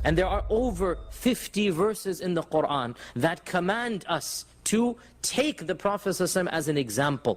And there are over 50 verses in the Quran that command us to take the Prophet ﷺ as an example.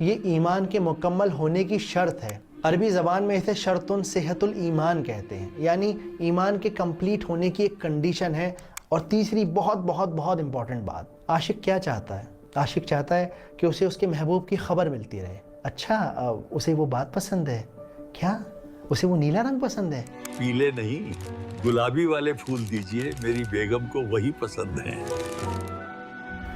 یہ ایمان کے مکمل ہونے کی شرط ہے. عربی زبان میں اسے شرطن صحت الایمان کہتے ہیں، یعنی ایمان کے کمپلیٹ ہونے کی ایک کنڈیشن ہے. اور تیسری بہت بہت بہت امپورٹنٹ بات، عاشق کیا چاہتا ہے؟ عاشق چاہتا ہے کہ اسے اس کے محبوب کی خبر ملتی رہے. اچھا اسے وہ بات پسند ہے کیا؟ اسے وہ نیلا رنگ پسند ہے؟ پیلے نہیں، گلابی والے پھول دیجئے، میری بیگم کو وہی پسند ہیں.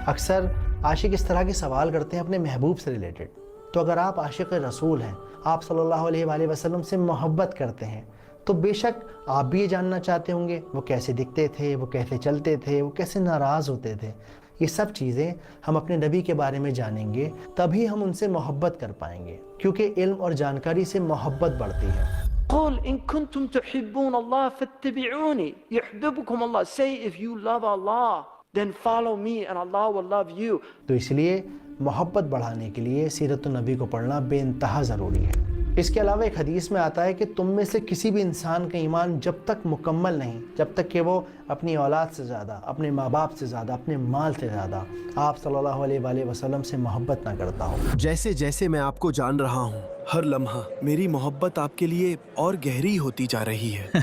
اکثر عاشق اس طرح کے سوال کرتے ہیں اپنے محبوب سے ریلیٹڈ. تو اگر آپ عاشق رسول ہیں، آپ صلی اللہ علیہ وآلہ وسلم سے محبت کرتے ہیں، تو بے شک آپ بھی یہ جاننا چاہتے ہوں گے وہ کیسے دکھتے تھے، وہ کیسے چلتے تھے، وہ کیسے ناراض ہوتے تھے. یہ سب چیزیں ہم اپنے نبی کے بارے میں جانیں گے، تبھی ہم ان سے محبت کر پائیں گے، کیونکہ علم اور جانکاری سے محبت بڑھتی ہے. قل إن كنتم تحبون الله فاتبعوني يحببكم الله. Say if you love Allah then follow me and Allah will love you. تو اس لیے محبت بڑھانے کے لیے سیرت النبی کو پڑھنا بے انتہا ضروری ہے. اس کے علاوہ ایک حدیث میں آتا ہے کہ تم میں سے کسی بھی انسان کا ایمان جب تک مکمل نہیں، جب تک کہ وہ اپنی اولاد سے زیادہ، اپنے ماں باپ سے زیادہ، اپنے مال سے زیادہ آپ صلی اللہ علیہ وآلہ وسلم سے محبت نہ کرتا ہو. جیسے جیسے میں آپ کو جان رہا ہوں، ہر لمحہ میری محبت آپ کے لیے اور گہری ہوتی جا رہی ہے.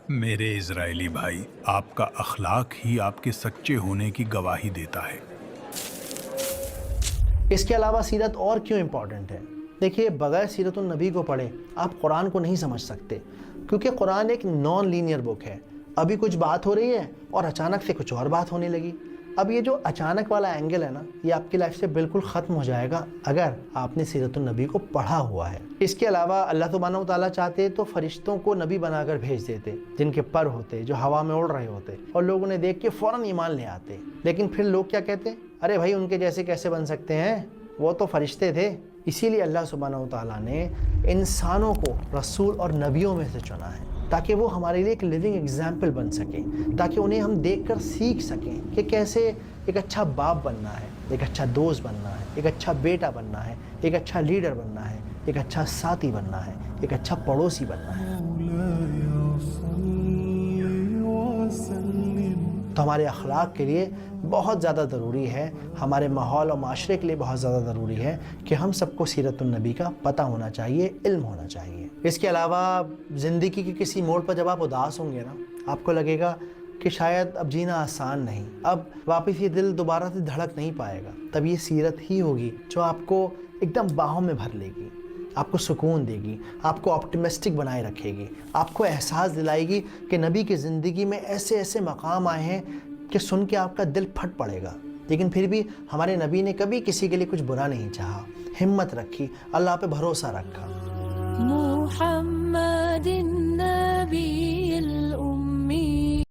میرے اسرائیلی بھائی، آپ کا اخلاق ہی آپ کے سچے ہونے کی گواہی دیتا ہے. اس کے علاوہ سیرت اور کیوں امپورٹنٹ ہے؟ دیکھیے، بغیر سیرت النبی کو پڑھے آپ قرآن کو نہیں سمجھ سکتے، کیونکہ قرآن ایک نان لینئر بک ہے. ابھی کچھ بات ہو رہی ہے اور اچانک سے کچھ اور بات ہونے لگی. اب یہ جو اچانک والا اینگل ہے نا، یہ آپ کی لائف سے بالکل ختم ہو جائے گا اگر آپ نے سیرت النبی کو پڑھا ہوا ہے. اس کے علاوہ اللہ سبحانہ و تعالیٰ چاہتے تو فرشتوں کو نبی بنا کر بھیج دیتے، جن کے پر ہوتے، جو ہوا میں اڑ رہے ہوتے، اور لوگ انہیں دیکھ کے فوراً ایمان لے آتے. لیکن پھر لوگ کیا کہتے؟ ارے بھائی ان کے جیسے کیسے بن سکتے ہیں، وہ تو فرشتے تھے. اسی لیے اللہ سبحانہ و تعالیٰ نے انسانوں کو رسول اور نبیوں میں سے چنا ہے، تاکہ وہ ہمارے لیے ایک لیونگ ایگزامپل بن سکیں، تاکہ انہیں ہم دیکھ کر سیکھ سکیں کہ کیسے ایک اچھا باپ بننا ہے، ایک اچھا دوست بننا ہے، ایک اچھا بیٹا بننا ہے، ایک اچھا لیڈر بننا ہے، ایک اچھا ساتھی بننا ہے، ایک اچھا پڑوسی بننا ہے. تو ہمارے اخلاق کے لیے بہت زیادہ ضروری ہے، ہمارے ماحول اور معاشرے کے لیے بہت زیادہ ضروری ہے کہ ہم سب کو سیرت النبی کا پتہ ہونا چاہیے، علم ہونا چاہیے. اس کے علاوہ زندگی کے کسی موڑ پر جب آپ اداس ہوں گے نا، آپ کو لگے گا کہ شاید اب جینا آسان نہیں، اب واپس یہ دل دوبارہ سے دھڑک نہیں پائے گا، تب یہ سیرت ہی ہوگی جو آپ کو ایک دم باہوں میں بھر لے گی، آپ کو سکون دے گی، آپ کو آپٹیمسٹک بنائے رکھے گی، آپ کو احساس دلائے گی کہ نبی کی زندگی میں ایسے ایسے مقام آئے ہیں کہ سن کے آپ کا دل پھٹ پڑے گا. لیکن پھر بھی ہمارے نبی نے کبھی کسی کے لیے کچھ برا نہیں چاہا، ہمت رکھی، اللہ پہ بھروسہ رکھا. محمد النبی الامی.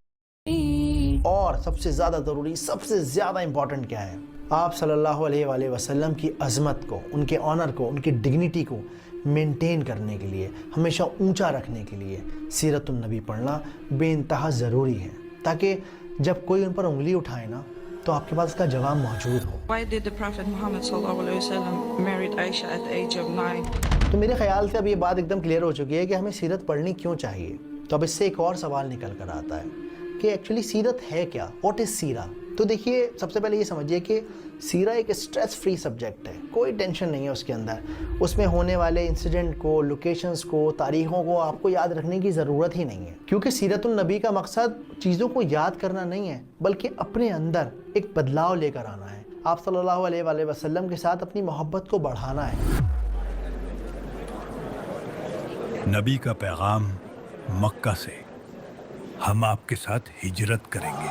اور سب سے زیادہ ضروری، سب سے زیادہ امپورٹنٹ کیا ہے؟ آپ صلی اللہ علیہ وآلہ وسلم کی عظمت کو، ان کے آنر کو، ان کی ڈگنیٹی کو مینٹین کرنے کے لیے، ہمیشہ اونچا رکھنے کے لیے سیرت النبی پڑھنا بے انتہا ضروری ہے، تاکہ جب کوئی ان پر انگلی اٹھائے نا تو آپ کے پاس اس کا جواب موجود ہو. Why did the Prophet Muhammad sallallahu alaihi wasallam married Aisha at the age of 9? تو میرے خیال سے اب یہ بات ایک دم کلیئر ہو چکی ہے کہ ہمیں سیرت پڑھنی کیوں چاہیے. تو اب اس سے ایک اور سوال نکل کر آتا ہے کہ ایکچولی سیرت ہے کیا؟ واٹ از سیرہ؟ تو دیکھیے، سب سے پہلے یہ سمجھیے کہ سیرہ ایک اسٹریس فری سبجیکٹ ہے، کوئی ٹینشن نہیں ہے اس کے اندر. اس میں ہونے والے انسیڈنٹ کو، لوکیشنز کو، تاریخوں کو آپ کو یاد رکھنے کی ضرورت ہی نہیں ہے، کیونکہ سیرت النبی کا مقصد چیزوں کو یاد کرنا نہیں ہے، بلکہ اپنے اندر ایک بدلاؤ لے کر آنا ہے. آپ صلی اللہ علیہ وآلہ وسلم کے ساتھ اپنی محبت کو بڑھانا ہے. نبی کا پیغام مکہ سے، ہم آپ کے ساتھ ہجرت کریں گے.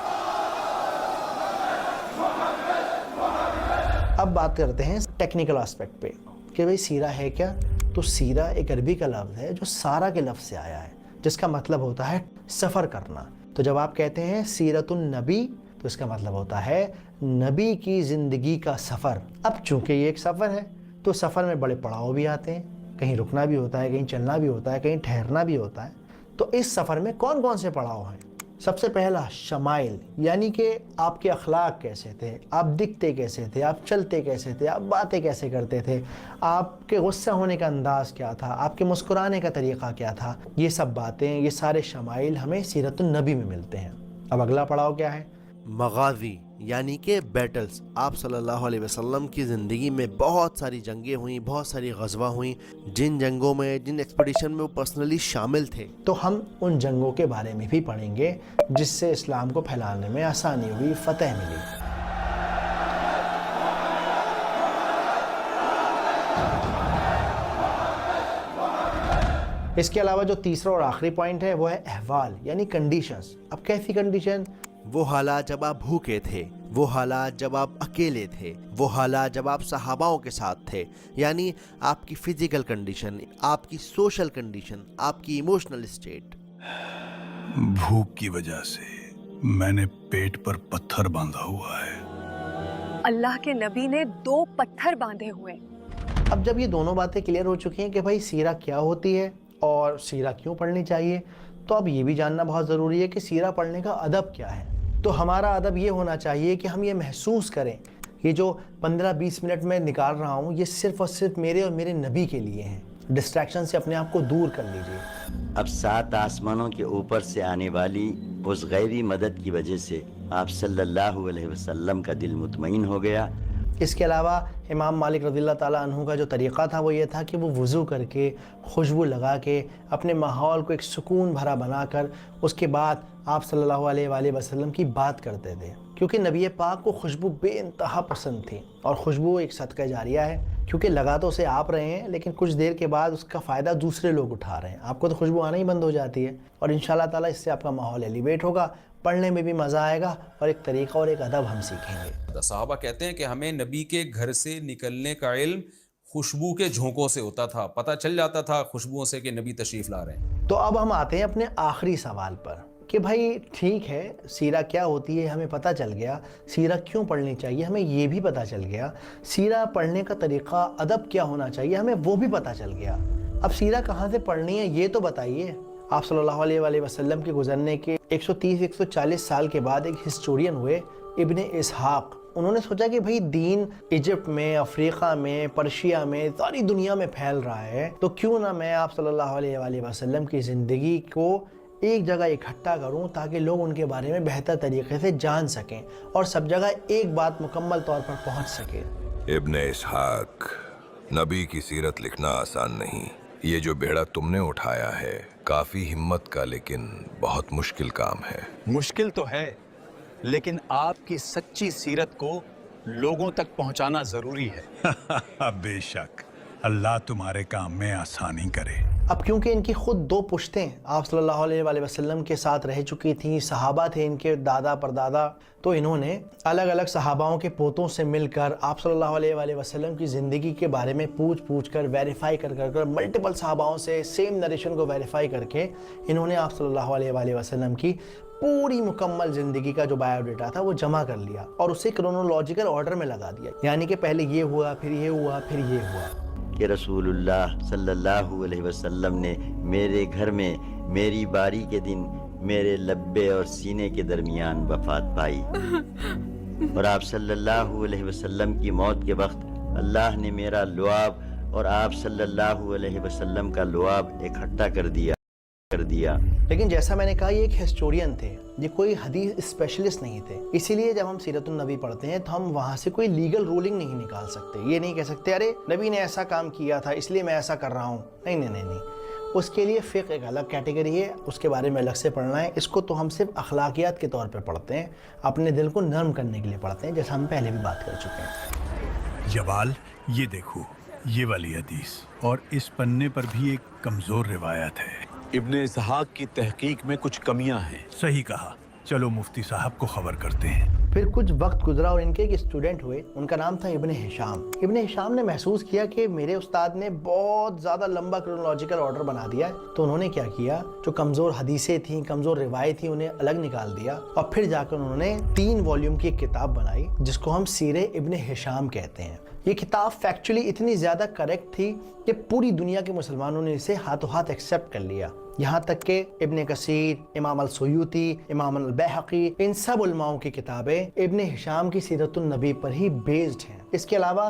اب بات کرتے ہیں ٹیکنیکل آسپیکٹ پہ کہ بھئی سیرہ ہے کیا؟ تو سیرہ ایک عربی کا لفظ ہے جو سارہ کے لفظ سے آیا ہے، جس کا مطلب ہوتا ہے سفر کرنا. تو جب آپ کہتے ہیں سیرت النبی تو اس کا مطلب ہوتا ہے نبی کی زندگی کا سفر. اب چونکہ یہ ایک سفر ہے تو سفر میں بڑے پڑاؤ بھی آتے ہیں، کہیں رکنا بھی ہوتا ہے، کہیں چلنا بھی ہوتا ہے، کہیں ٹھہرنا بھی ہوتا ہے. تو اس سفر میں کون کون سے پڑاؤ ہیں؟ سب سے پہلا شمائل، یعنی کہ آپ کے اخلاق کیسے تھے، آپ دکھتے کیسے تھے، آپ چلتے کیسے تھے، آپ باتیں کیسے کرتے تھے، آپ کے غصہ ہونے کا انداز کیا تھا، آپ کے مسکرانے کا طریقہ کیا تھا. یہ سب باتیں، یہ سارے شمائل ہمیں سیرت النبی میں ملتے ہیں. اب اگلا پڑاؤ کیا ہے؟ مغازی، یعنی کہ بیٹلز. آپ صلی اللہ علیہ وسلم کی زندگی میں بہت ساری جنگیں ہوئیں, بہت ساری غزوہ ہوئیں. جن جنگوں میں, جن ایکسپیڈیشن میں وہ پرسنلی شامل تھے, تو ہم ان جنگوں کے بارے میں بھی پڑھیں گے جس سے اسلام کو پھیلانے میں آسانی ہوئی, فتح ملی. اس کے علاوہ جو تیسرا اور آخری پوائنٹ ہے وہ ہے احوال یعنی کنڈیشنز. اب کیسی کنڈیشن؟ وہ حالات جب آپ بھوکے تھے, وہ حالات جب آپ اکیلے تھے, وہ حالات جب آپ صحاباؤں کے ساتھ تھے. یعنی آپ کی فزیکل کنڈیشن, آپ کی سوشل کنڈیشن, آپ کی ایموشنل اسٹیٹ. بھوک کی وجہ سے میں نے پیٹ پر پتھر باندھا ہوا ہے. اللہ کے نبی نے 2 پتھر باندھے ہوئے. اب جب یہ دونوں باتیں کلیئر ہو چکی ہیں کہ بھائی سیرہ کیا ہوتی ہے اور سیرہ کیوں پڑھنی چاہیے, تو اب یہ بھی جاننا بہت ضروری ہے کہ سیرہ پڑھنے کا ادب کیا ہے. تو ہمارا ادب یہ ہونا چاہیے کہ ہم یہ محسوس کریں, یہ جو 15-20 منٹ میں نکال رہا ہوں یہ صرف اور صرف میرے اور میرے نبی کے لیے ہیں. ڈسٹریکشن سے اپنے آپ کو دور کر لیجئے. اب 7 آسمانوں کے اوپر سے آنے والی اس غیبی مدد کی وجہ سے آپ صلی اللہ علیہ وسلم کا دل مطمئن ہو گیا. اس کے علاوہ امام مالک رضی اللہ تعالیٰ عنہ کا جو طریقہ تھا وہ یہ تھا کہ وہ وضو کر کے, خوشبو لگا کے, اپنے ماحول کو ایک سکون بھرا بنا کر اس کے بعد آپ صلی اللہ علیہ وآلہ وسلم کی بات کرتے تھے. کیونکہ نبی پاک کو خوشبو بے انتہا پسند تھی, اور خوشبو ایک صدقہ جاریہ ہے. کیونکہ لگا تو اسے آپ رہے ہیں لیکن کچھ دیر کے بعد اس کا فائدہ دوسرے لوگ اٹھا رہے ہیں. آپ کو تو خوشبو آنا ہی بند ہو جاتی ہے, اور انشاءاللہ تعالیٰ اس سے آپ کا ماحول ایلیویٹ ہوگا, پڑھنے میں بھی مزہ آئے گا, اور ایک طریقہ اور ایک ادب ہم سیکھیں گے. صحابہ کہتے ہیں کہ ہمیں نبی کے گھر سے نکلنے کا علم خوشبو کے جھونکوں سے ہوتا تھا, پتہ چل جاتا تھا خوشبوؤں سے کہ نبی تشریف لا رہے ہیں. تو اب ہم آتے ہیں اپنے آخری سوال پر کہ بھائی ٹھیک ہے سیرہ کیا ہوتی ہے ہمیں پتہ چل گیا, سیرہ کیوں پڑھنی چاہیے ہمیں یہ بھی پتہ چل گیا, سیرہ پڑھنے کا طریقہ ادب کیا ہونا چاہیے ہمیں وہ بھی پتہ چل گیا. اب سیرہ کہاں سے پڑھنی ہے یہ تو بتائیے. آپ صلی اللہ علیہ وآلہ وسلم کے گزرنے کے 130-140 سال کے بعد ایک ہسٹورین ہوئے ابن اسحاق. انہوں نے سوچا کہ بھئی دین ایجپٹ میں, افریقہ میں, پرشیا میں, ساری دنیا میں پھیل رہا ہے, تو کیوں نہ میں آپ صلی اللہ علیہ وآلہ وسلم کی زندگی کو ایک جگہ اکٹھا کروں تاکہ لوگ ان کے بارے میں بہتر طریقے سے جان سکیں اور سب جگہ ایک بات مکمل طور پر پہنچ سکے. ابن اسحاق, نبی کی سیرت لکھنا آسان نہیں. یہ جو بیڑا تم نے اٹھایا ہے کافی ہمت کا لیکن بہت مشکل کام ہے. مشکل تو ہے لیکن آپ کی سچی سیرت کو لوگوں تک پہنچانا ضروری ہے. بے شک اللہ تمہارے کام میں آسانی کرے. اب کیونکہ ان کی خود 2 پشتیں آپ صلی اللہ علیہ وآلہ وسلم کے ساتھ رہ چکی تھیں, صحابہ تھے ان کے دادا پردادا, تو انہوں نے الگ الگ صحاباؤں کے پوتوں سے مل کر آپ صلی اللہ علیہ وآلہ وسلم کی زندگی کے بارے میں پوچھ کر ویریفائی کر ملٹیپل صحاباؤں سے سیم نریشن کو ویریفائی کر کے انہوں نے آپ صلی اللہ علیہ وآلہ وسلم کی پوری مکمل زندگی کا جو بایو ڈیٹا تھا وہ جمع کر لیا اور اسے کرونولوجیکل آرڈر میں لگا دیا. یعنی کہ پہلے یہ ہوا, پھر یہ ہوا, پھر یہ ہوا. کہ رسول اللہ صلی اللہ علیہ وسلم نے میرے گھر میں میری باری کے دن میرے لبے اور سینے کے درمیان وفات پائی, اور آپ صلی اللہ علیہ وسلم کی موت کے وقت اللہ نے میرا لعاب اور آپ صلی اللہ علیہ وسلم کا لعاب اکٹھا کر دیا. لیکن جیسا میں نے کہا یہ ایک ہسٹورین تھے, یہ کوئی حدیث اسپیشلسٹ نہیں تھے. اسی لیے جب ہم سیرت النبی پڑھتے ہیں تو ہم وہاں سے کوئی لیگل رولنگ نہیں نکال سکتے. یہ نہیں کہہ سکتے ارے نبی نے ایسا کام کیا تھا اس لیے میں ایسا کر رہا ہوں. نہیں. اس کے لیے فقہ ایک الگ کیٹیگری ہے, اس کے بارے میں الگ سے پڑھنا ہے. اس کو تو ہم صرف اخلاقیات کے طور پہ پڑھتے ہیں, اپنے دل کو نرم کرنے کے لیے پڑھتے ہیں, جیسا ہم پہلے بھی بات کر چکے ہیں. جوال یہ دیکھو یہ والی حدیث, اور اس پنے پر بھی ایک کمزور روایت ہے. ابن اسحاق کی تحقیق میں کچھ کمیاں ہیں. صحیح کہا, چلو مفتی صاحب کو خبر کرتے ہیں. پھر کچھ وقت گزرا اور ان کے ایک اسٹوڈنٹ ہوئے, ان کا نام تھا ابن ہشام. ابن ہشام نے محسوس کیا کہ میرے استاد نے بہت زیادہ لمبا کرونولوجیکل آرڈر بنا دیا ہے, تو انہوں نے کیا کیا, جو کمزور حدیثیں تھیں, کمزور روایت تھیں, انہیں الگ نکال دیا, اور پھر جا کر انہوں نے 3 والیوم کی ایک کتاب بنائی جس کو ہم سیرہ ابن ہشام کہتے ہیں. یہ کتاب فیکچولی اتنی زیادہ کریکٹ تھی کہ پوری دنیا کے مسلمانوں نے اسے ہاتھوں ہاتھ ایکسیپٹ کر لیا. یہاں تک کہ ابن کثیر, امام السیوطی, امام البیہقی, ان سب علماؤں کی کتابیں ابن ہشام کی سیرت النبی پر ہی بیسڈ ہیں. اس کے علاوہ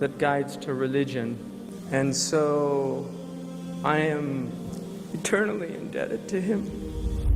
that guides to religion. And so I am eternally indebted to him.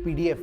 PDF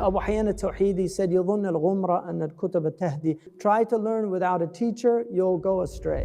أبو حيان التوحيدي said يظن الغمرة أن الكتب تهدي. Try to learn without a teacher, you'll go astray.